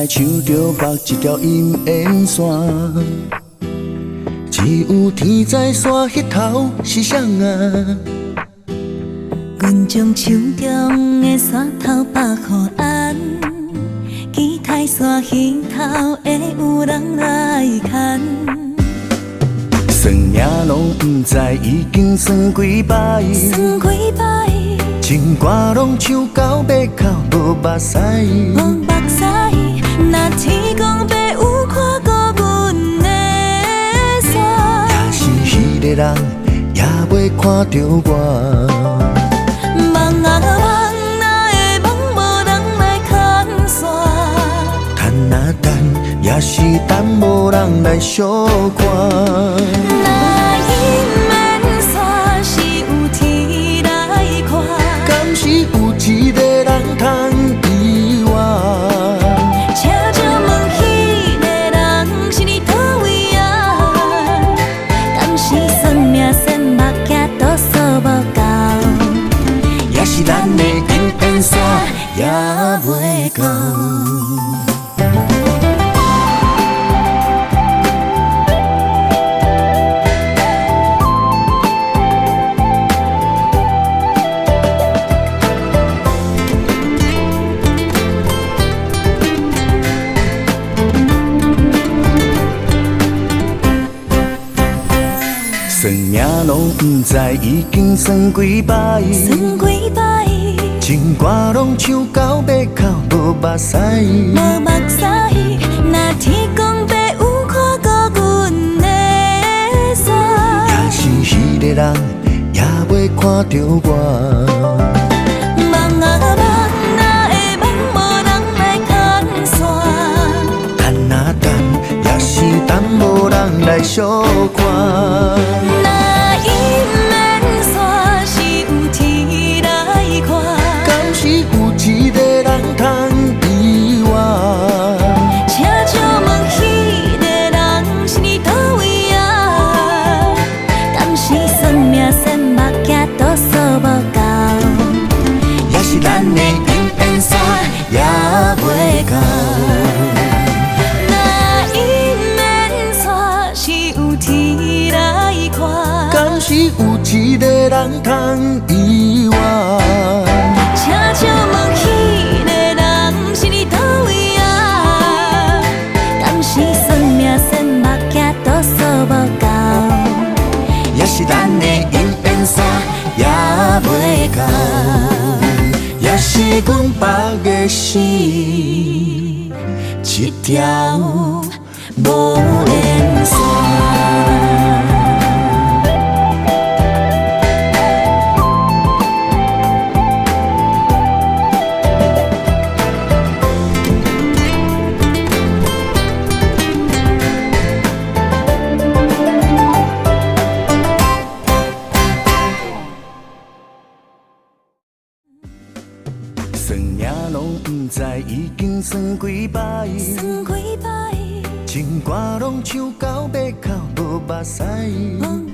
来唱着目一条阴烟线，只有天知山迄头是谁啊？阮将手中的山头把予安，期待山迄头会有人来牵。算命拢不知已经算几摆，算几摆，情歌拢唱到尾口无目屎，无目屎。若天公伯有看过阮的山，也是迄个人也袂看着我。梦啊梦，哪会梦无人来牵线？等啊等，也是等无人来相看。那因免山是有天来看，敢是有一个人通意我？请借问迄个人是伫叨位啊？敢是算命算目镜度数无够？也是咱的缘分线也袂够。算命拢不知已经算几摆，算几摆，情歌拢唱到尾口无目屎，无目屎。若天公伯有看过阮的山，也是迄个人也袂看着我。梦啊梦，哪会梦无人来牵线？等啊等，也是等无人来相看。那因免山是有天来看，敢是有一个人通意我？请借问迄个人是伫叨位啊？敢是算命算目镜度数无够？也是咱的缘分线也袂够。那因免山是有天来看，敢是有一个人通意我？请借问迄个人是伫叨位啊？敢是算命算目镜度数无够？也是咱的缘分线也袂够。也是阮绑的是一条无缘线。算命拢不知已经算几摆，算几摆，情歌拢唱到尾口无目屎，无目